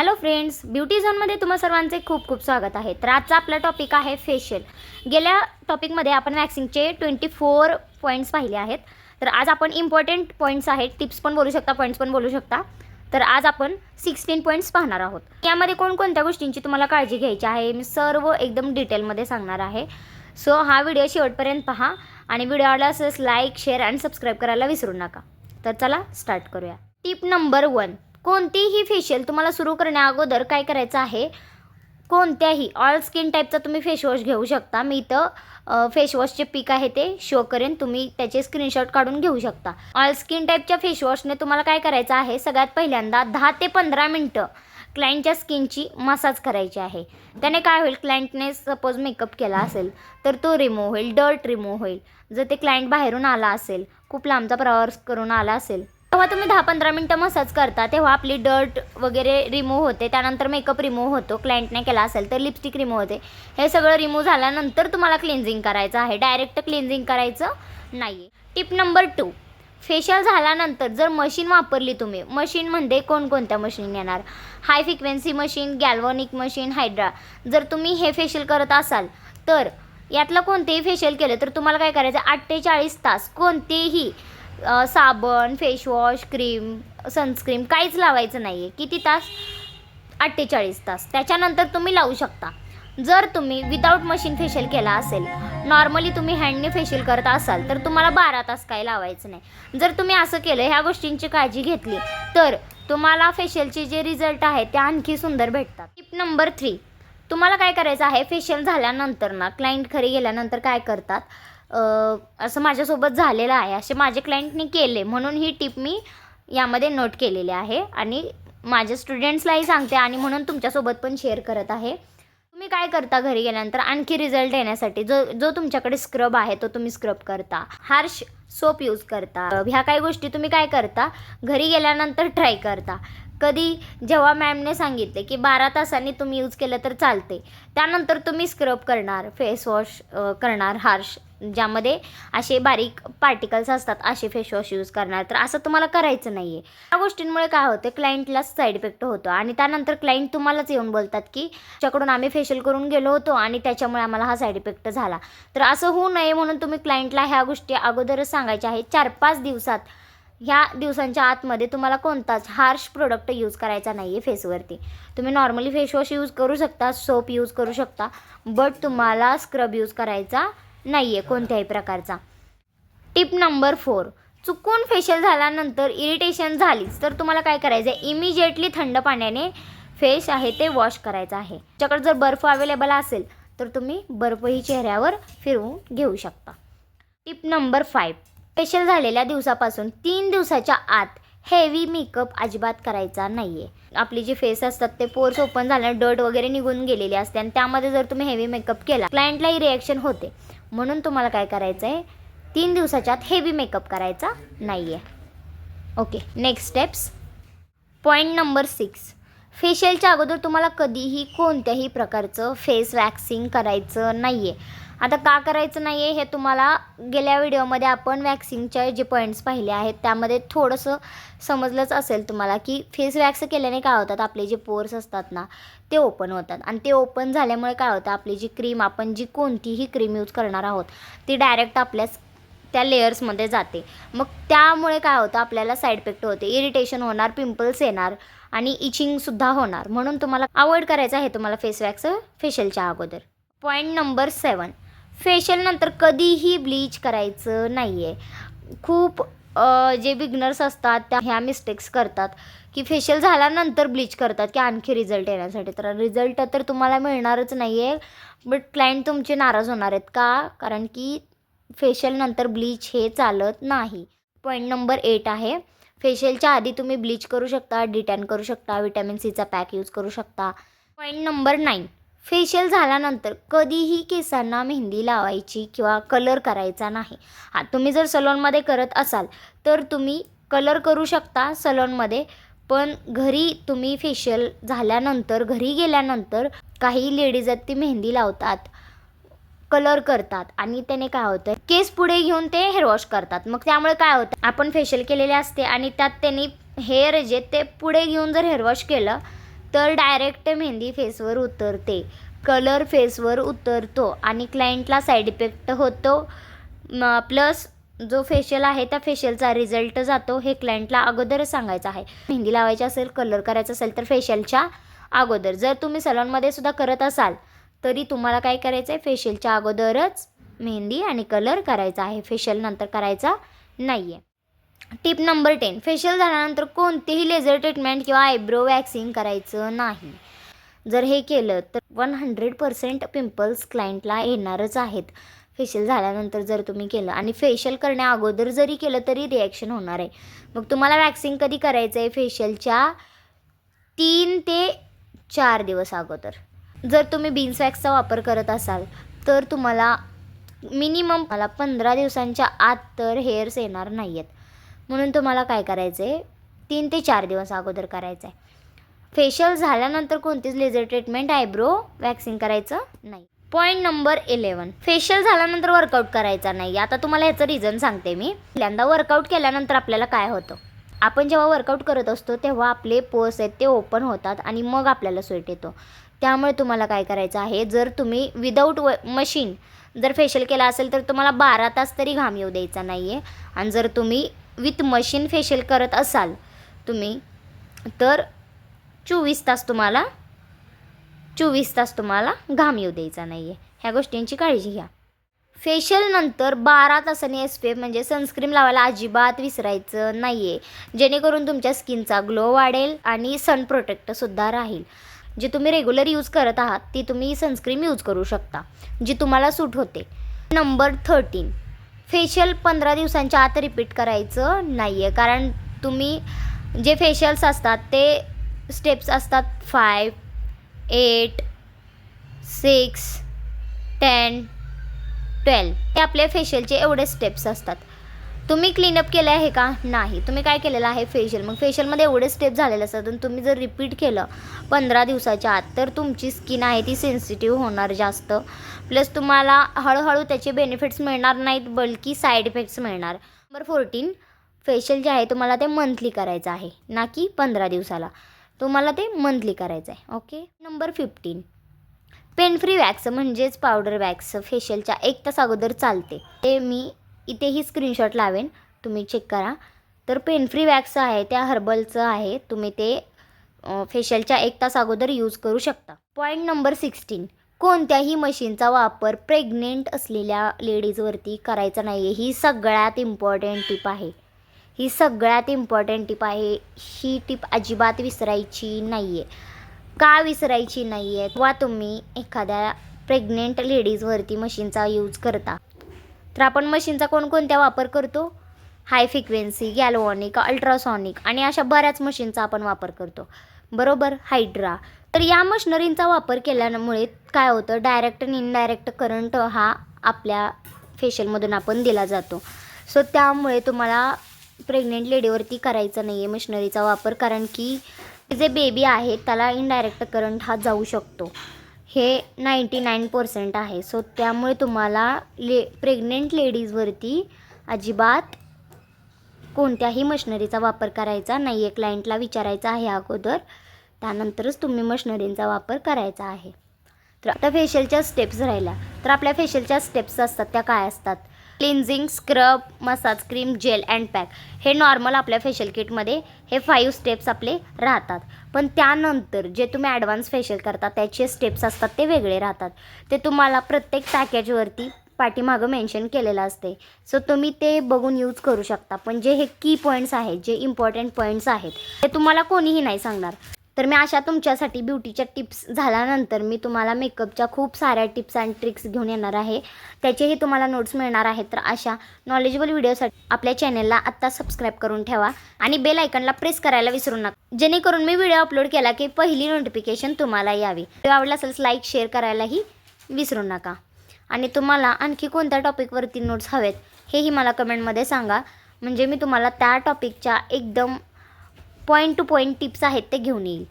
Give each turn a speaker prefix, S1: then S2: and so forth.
S1: Hello friends, beauty झोनमध्ये तुम्हा सर्वांचे खूप खूप स्वागत आहे. तर आजचा आपला टॉपिक आहे फेशियल. गेल्या टॉपिकमध्ये आपण वॅक्सिंगचे 24 पॉईंट्स पाहिले आहेत. तर आज आपण इम्पॉर्टंट पॉईंट्स आहेत, टिप्स पण बोलू शकता, पॉईंट्स पण बोलू शकता. तर आज आपण 16 पॉईंट्स पाहणार आहोत. यामध्ये कोणकोणत्या गोष्टींची तुम्हाला काळजी घ्यायची आहे मी सर्व एकदम डिटेलमध्ये सांगणार आहे. सो हा व्हिडिओ शेवटपर्यंत पहा आणि व्हिडिओ आवडला असेल लाईक, शेअर आणि सबस्क्राईब करायला विसरू नका. तर चला स्टार्ट करूया. टिप नंबर 1, कोणतीही फेशियल तुम्हाला सुरू करण्या अगोदर काय करायचं आहे, कोणत्याही ऑल स्किन टाईपचा तुम्ही फेसवॉश घेऊ शकता. मी इथं फेसवॉशचे पिक आहे ते शो करेन, तुम्ही त्याचे स्क्रीनशॉट काढून घेऊ शकता. ऑल स्किन टाईपच्या फेसवॉशने तुम्हाला काय करायचं आहे, सगळ्यात पहिल्यांदा 10 ते 15 मिनटं क्लायंटच्या स्किनची मसाज करायची आहे. त्याने काय होईल, क्लायंटने सपोज मेकअप केला असेल तर तो रिमूव्ह होईल, डर्ट रिमूव्ह होईल. जर ते क्लायंट बाहेरून आला असेल, खूप लांबचा प्रवास करून आला असेल, तेव्हा तुम्ही 10-15 मिनटं मसाज करता, तेव्हा आपली डर्ट वगैरे रिमूव्ह होते. त्यानंतर मेकअप रिमूव्ह होतो, क्लायंटने केला असेल तर लिपस्टिक रिमूव्ह होते. हे सगळं रिमूव्ह झाल्यानंतर तुम्हाला क्लिन्झिंग करायचं आहे, डायरेक्ट क्लिन्झिंग करायचं नाही. टिप नंबर 2, फेशियल झाल्यानंतर जर मशीन वापरली तुम्ही, मशीनमध्ये कोणकोणत्या मशीन येणार, high frequency machine, galvanic machine, hydra. जर तुम्ही हे फेशियल करत असाल तर यातलं कोणतेही फेशियल केलं तर तुम्हाला काय करायचं, 48 तास कोणतेही साबण, फेसवॉश, क्रीम, सनस्क्रीम काहीच लावायचं नाही आहे. किती तास? 48 तास. त्याच्यानंतर तुम्ही लावू शकता. जर तुम्ही विदाऊट मशीन फेशियल केला असेल, नॉर्मली तुम्ही हँडने फेशियल करत असाल तर तुम्हाला 12 तास काही लावायचं नाही. जर तुम्ही असं केलं, ह्या गोष्टींची काळजी घेतली तर तुम्हाला फेशियलचे जे रिझल्ट आहेत ते आणखी सुंदर भेटतात. टिप नंबर 3, तुम्हाला काय करायचं आहे, फेशियल झाल्यानंतर ना क्लायंट घरी गेल्यानंतर काय करतात, असं माझ्यासोबत झालेलं आहे, असे माझे क्लायंटने केले म्हणून ही टिप मी यामध्ये नोट केलेली आहे आणि माझ्या स्टुडंट्सलाही सांगते आणि म्हणून तुमच्यासोबत पण शेअर करत आहे. तुम्ही काय करता, घरी गेल्यानंतर आणखी रिझल्ट येण्यासाठी जो तुमच्याकडे स्क्रब आहे तो तुम्ही स्क्रब करता, हार्श सोप यूज करता. ह्या काही गोष्टी तुम्ही काय करता, घरी गेल्यानंतर ट्राय करता. कधी जेव्हा मॅमने सांगितले की 12 तासांनी तुम्ही यूज केलं तर चालते, त्यानंतर तुम्ही स्क्रब करणार, फेसवॉश करणार हार्श, ज्यामध्ये असे बारीक पार्टिकल्स असतात असे फेसवॉश यूज करणार. तर असं तुम्हाला करायचं नाही आहे. या गोष्टींमुळे काय होतं, क्लायंटलाच साईड इफेक्ट होतो आणि त्यानंतर क्लायंट तुम्हालाच येऊन बोलतात की तुमच्याकडून आम्ही फेशियल करून गेलो होतो आणि त्याच्यामुळे आम्हाला हा साईड इफेक्ट झाला. तर असं होऊ नये म्हणून तुम्ही क्लायंटला ह्या गोष्टी अगोदरच सांगायच्या आहेत. 4-5 दिवसात, ह्या दिवसांच्या आतमध्ये तुम्हाला कोणताच हार्श प्रोडक्ट यूज करायचा नाही आहे फेसवरती. तुम्ही नॉर्मली फेसवॉश यूज करू शकता, सोप यूज करू शकता, बट तुम्हाला स्क्रब यूज करायचा नाही आहे कोणत्याही प्रकारचा. टिप नंबर 4, चुकून फेशियल झाल्यानंतर इरिटेशन झालीच तर तुम्हाला काय करायचं आहे, इमिजिएटली थंड पाण्याने फेस आहे ते वॉश करायचं आहे. तुमच्याकडे जर बर्फ अवेलेबल असेल तर तुम्ही बर्फही चेहऱ्यावर फिरवून घेऊ शकता. टिप नंबर 5, फेशियल झालेल्या दिवसापासून 3 दिवसाच्या आत हेवी मेकअप अजिबात करायचा नाही आहे. आपली जी फेस असतात ते पोर्स ओपन झाल्याने डर्ट वगैरे निघून गेलेली असते आणि त्यामध्ये जर तुम्ही हेवी मेकअप केला, क्लायंटलाही रिॲक्शन होते. म्हणून तुम्हाला काय करायचं आहे, 3 दिवसाच्या आत हेवी मेकअप करायचा नाही आहे. Okay, next steps. Point number 6, फेशियलच्या अगोदर तुम्हाला कधीही कोणत्याही प्रकारचं फेस वॅक्सिंग करायचं नाही आहे. आता का करायचं नाही आहे हे तुम्हाला गेल्या व्हिडिओमध्ये आपण वॅक्सिंगचे जे पॉईंट्स पाहिले आहेत त्यामध्ये थोडंसं समजलंच असेल तुम्हाला की फेस वॅक्स केल्याने काय होतात, आपले जे पोर्स असतात ना ते ओपन होतात आणि ते ओपन झाल्यामुळे काय होतं, आपली जी क्रीम, आपण जी कोणतीही क्रीम यूज करणार आहोत ती डायरेक्ट आपल्या त्या लेयर्समध्ये जाते. मग त्यामुळे काय होतं, आपल्याला साईड इफेक्ट होते, इरिटेशन होणार, पिंपल्स येणार आणि इचिंगसुद्धा होणार. म्हणून तुम्हाला अवॉइड करायचं आहे तुम्हाला फेस वॅक्स फेशियलच्या अगोदर. पॉईंट नंबर 7, फेशियलनंतर कधीही ब्लीच करायचं नाही आहे. खूप जे बिगनर्स असतात त्या ह्या मिस्टेक्स करतात की फेशियल झाल्यानंतर ब्लीच करतात की आणखी रिझल्ट येण्यासाठी. तर रिझल्ट तर तुम्हाला मिळणारच नाही आहे, बट क्लायंट तुमचे नाराज होणार आहेत. का? कारण की फेशियलनंतर ब्लीच हे चालत नाही. पॉईंट नंबर 8 आहे, फेशियलच्या आधी तुम्ही ब्लीच करू शकता, डिटॅन करू शकता, विटॅमिन सीचा पॅक यूज करू शकता. पॉईंट नंबर 9, फेशियल झाल्यानंतर कधीही केसांना मेहंदी लावायची किंवा कलर करायचा नाही. तुम्ही जर सलॉनमध्ये करत असाल तर तुम्ही कलर करू शकता सलॉनमध्ये, पण घरी तुम्ही फेशियल झाल्यानंतर घरी गेल्यानंतर काही लेडीज आहेत ती मेहंदी लावतात, कलर करतात आणि त्याने काय होतं, केस पुढे घेऊन ते हेअर वॉश करतात. मग त्यामुळे काय होतं, आपण फेशियल केलेले असते आणि त्यात त्यांनी हेअर जे ते पुढे घेऊन जर हेअर वॉश केलं तर डायरेक्ट मेहंदी फेसवर उतरते, कलर फेसवर उतरतो आणि क्लायंटला साईड इफेक्ट होतो. प्लस जो फेशियल आहे त्या फेशियलचा रिझल्ट जातो, हे क्लायंटला अगोदरच सांगायचं आहे. मेहंदी लावायची असेल, कलर करायचा असेल तर फेशियलच्या अगोदर. जर तुम्ही सलॉनमध्ये सुद्धा करत असाल तरी तुम्हाला काय करायचं आहे, फेशियलच्या अगोदरच मेहंदी आणि कलर करायचा आहे, फेशियल नंतर करायचा नाही आहे. टिप नंबर 10, फेशियल झाल्यानंतर कोणतेही लेझर ट्रीटमेंट किंवा आयब्रो वॅक्सिंग करायचं नाही. जर हे केलं तर 100% पिंपल्स क्लायंटला येणारच आहेत फेशियल झाल्यानंतर जर तुम्ही केलं. आणि फेशियल करण्या अगोदर जरी केलं तरी रिॲक्शन होणार आहे. मग तुम्हाला वॅक्सिंग कधी करायचं आहे, फेशियलच्या 3 ते 4 दिवस अगोदर. जर तुम्ही बीन्स वॅक्सचा वापर करत असाल तर तुम्हाला मिनिमम 15 दिवसांच्या आत तर हेअर्स येणार नाही आहेत. म्हणून तुम्हाला काय करायचं आहे, 3 ते 4 दिवस अगोदर करायचं आहे. फेशियल झाल्यानंतर कोणतीच लेझर ट्रीटमेंट, आयब्रो वॅक्सिंग करायचं नाही. पॉईंट नंबर 11, फेशियल झाल्यानंतर वर्कआउट करायचा नाही. आता तुम्हाला ह्याचं रिझन सांगते मी. पहिल्यांदा वर्कआउट केल्यानंतर आपल्याला काय होतं, आपण जेव्हा वर्कआउट करत असतो तेव्हा आपले पोर्स आहेत ते ओपन होतात आणि मग आपल्याला स्वेट येतो. त्यामुळे तुम्हाला काय करायचं आहे, जर तुम्ही विदाऊट मशीन जर फेशियल केला असेल तर तुम्हाला 12 तास तरी घाम येऊ द्यायचा नाही आहे. आणि जर तुम्ही विथ मशीन फेशियल करत असाल तुम्ही तर 24 तास तुम्हाला घाम येऊ द्यायचा नाही आहे. ह्या गोष्टींची काळजी घ्या. फेशियल नंतर 12 तासांनी SPF म्हणजे सनस्क्रीन लावायला अजिबात विसरायचं नाही आहे, जेणेकरून तुमच्या स्किनचा ग्लो वाढेल आणि सन प्रोटेक्टसुद्धा राहील. जे तुम्ही रेग्युलर यूज करत आहात ती तुम्ही सनस्क्रीन यूज करू शकता, जी तुम्हाला सूट होते. नंबर 13, फेशियल 15 दिवसांच्या आत रिपीट करायचं नाही आहे. कारण तुम्ही जे फेशियल्स असतात ते स्टेप्स असतात 5, 8, 6, 10, 12. हे आपले फेशियलचे एवढे स्टेप्स असतात. तुम्ही क्लीनअप केलं आहे का, नाही. तुम्ही काय केलेलं आहे, फेशियल. मग फेशियलमध्ये एवढे स्टेप झालेले असतात आणि तुम्ही जर रिपीट केलं 15 दिवसाच्या आत तर तुमची स्किन आहे ती सेन्सिटिव्ह होणार जास्त. प्लस तुम्हाला हळूहळू त्याचे बेनिफिट्स मिळणार नाहीत, बल्कि साईड इफेक्ट्स मिळणार. नंबर 14, फेशियल जे आहे तुम्हाला ते मंथली करायचं आहे, ना की 15 दिवसाला. तुम्हाला ते मंथली करायचं आहे. Okay. Number 15, pain free wax म्हणजेच पावडर वॅक्स फेशियलच्या 1 तास अगोदर चालते. ते मी इथेही स्क्रीनशॉट लावेन, तुम्ही चेक करा. तर पेन फ्री वॅक्स आहे त्या हर्बलचं आहे, तुम्ही ते फेशियलच्या 1 तास अगोदर यूज करू शकता. पॉईंट नंबर 16, कोणत्याही मशीनचा वापर प्रेग्नेंट असलेल्या लेडीजवरती करायचा नाही आहे. ही सगळ्यात इम्पॉर्टंट टिप आहे. ही टिप अजिबात विसरायची नाही आहे. का विसरायची नाही आहे, किंवा तुम्ही एखाद्या प्रेग्नेंट लेडीजवरती मशीनचा यूज करता तर आपण मशीनचा कोणकोणत्या वापर करतो, हाय फ्रिक्वेन्सी, गॅल्व्हॅनिक, अल्ट्रासॉनिक आणि अशा बऱ्याच मशीनचा आपण वापर करतो, बरोबर. हायड्रा. तर या मशिनरींचा वापर केल्यामुळे काय होतं, डायरेक्ट आणि इनडायरेक्ट करंट हा आपल्या फेशियलमधून आपण दिला जातो. सो त्यामुळे तुम्हाला प्रेग्नेंट लेडीवरती करायचा नाही आहे मशिनरीचा वापर, कारण की जे बेबी आहे त्याला इनडायरेक्ट करंट हा जाऊ शकतो. हे 99% आहे. सो त्यामुळे तुम्हाला प्रेग्नेंट लेडीजवरती अजिबात कोणत्याही मशिनरीचा वापर करायचा नाही आहे. क्लायंटला विचारायचा आहे अगोदर, त्यानंतरच तुम्ही मशिनरींचा वापर करायचा आहे. तर आता फेशियलच्या स्टेप्स राहिल्या. तर आपल्या फेशियलच्या स्टेप्स असतात त्या काय असतात, cleansing, scrub, massage cream, gel and pack. हे नॉर्मल आपल्या फेशियल किटमध्ये हे 5 स्टेप्स आपले राहतात. पण त्यानंतर जे तुम्ही ॲडव्हान्स फेशियल करता त्याचे स्टेप्स असतात ते वेगळे राहतात. ते तुम्हाला प्रत्येक पॅकेजवरती पाठीमागं मेन्शन केलेलं असते. सो तुम्ही ते बघून यूज करू शकता. पण जे हे की पॉईंट्स आहेत, जे इम्पॉर्टंट पॉईंट्स आहेत ते तुम्हाला कोणीही नाही सांगणार. तर मी अशा तुमच्यासाठी ब्युटीच्या टिप्स झाल्यानंतर मी तुम्हाला मेकअपच्या खूप साऱ्या टिप्स अँड ट्रिक्स घेऊन येणार आहे. त्याचेही तुम्हाला नोट्स मिळणार आहेत. तर अशा नॉलेजेबल व्हिडिओसाठी आपल्या चॅनलला आत्ता सबस्क्राईब करून ठेवा आणि बेल आयकॉनला प्रेस करायला विसरू नका, जेणेकरून मी व्हिडिओ अपलोड केला की पहिली नोटिफिकेशन तुम्हाला यावी. व्हिडिओ आवडला असेल लाईक शेअर करायलाही विसरू नका. आणि तुम्हाला आणखी कोणत्या टॉपिकवरती नोट्स हवेत हेही मला कमेंटमध्ये सांगा, म्हणजे मी तुम्हाला त्या टॉपिकच्या एकदम पॉईंट टू पॉईंट टिप्स आहेत ते घेऊन येईल.